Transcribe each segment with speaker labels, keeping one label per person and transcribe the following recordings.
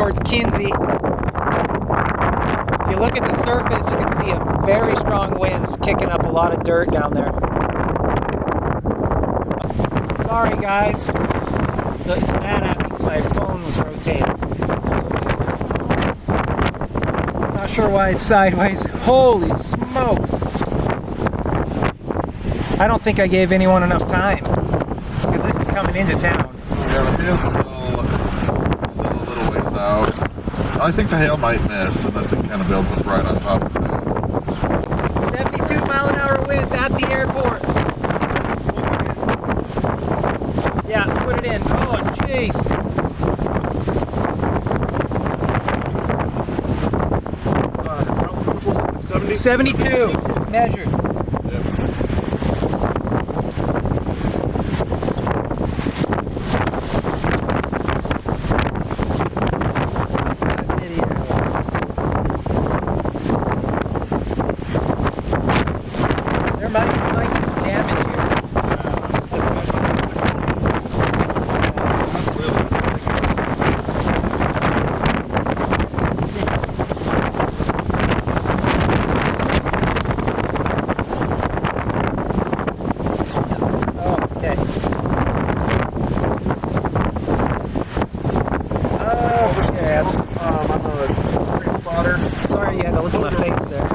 Speaker 1: towards Kinsey. If you look at the surface, you can see a very strong winds kicking up a lot of dirt down there. Sorry guys, it's mad at me because my phone was rotating. Not sure why it's sideways. Holy smokes! I don't think I gave anyone enough time because this is coming into town.
Speaker 2: Yeah, the hail's still a little ways out. I think the hail might miss unless it kind of builds up right on top of it.
Speaker 1: 72-mile-an-hour winds at the airport. Yeah, put it in. Oh, jeez. 72 measured. There might be some damage here. Sorry you had to look at my face there.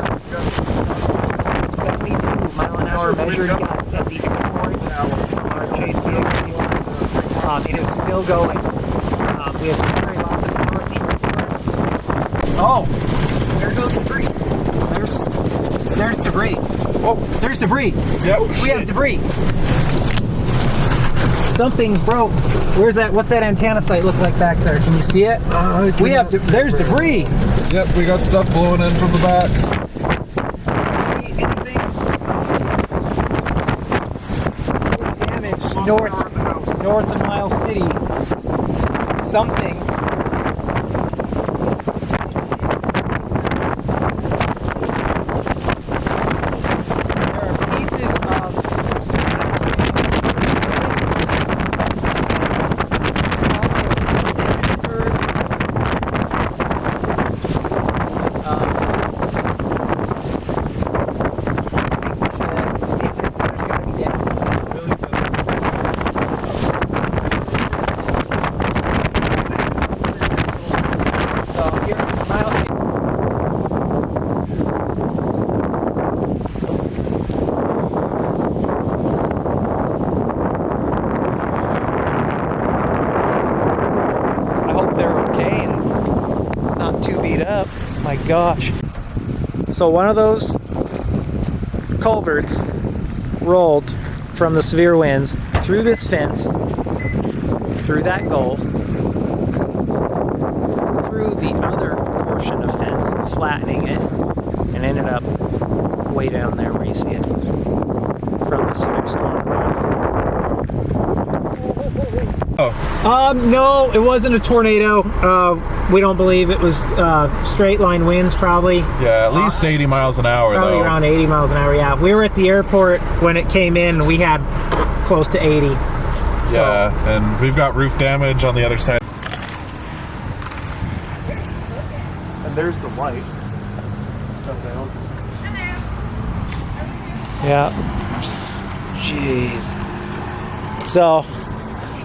Speaker 1: 72-mile-an-hour measured gas at the airport from our chase vehicle. It is still going. We have very lots of power at the airport. Oh! There goes debris. There's debris. Oh, there's debris.
Speaker 2: Yep.
Speaker 1: We have debris. Something's broke. Where's that? What's that antenna site look like back there? Can you see it? There's debris.
Speaker 2: Yep, we got stuff blowing in from the back.
Speaker 1: See anything? Damage north of Miles City. Something. There are pieces of up. My gosh. So one of those culverts rolled from the severe winds through this fence, through that goal, through the other portion of fence, flattening it, and ended up way down there where you see it from the severe storm. No, it wasn't a tornado. We don't believe it was straight line winds, probably.
Speaker 2: Yeah, at least 80 miles an hour,
Speaker 1: probably
Speaker 2: though.
Speaker 1: Around 80 miles an hour, yeah. We were at the airport when it came in, and we had close to 80. So.
Speaker 2: Yeah, and we've got roof damage on the other side. And there's the light. Come down.
Speaker 1: Yeah. Jeez. So,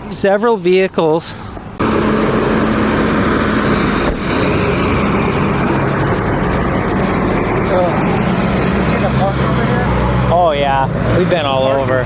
Speaker 1: several vehicles. Oh yeah, we've been all over.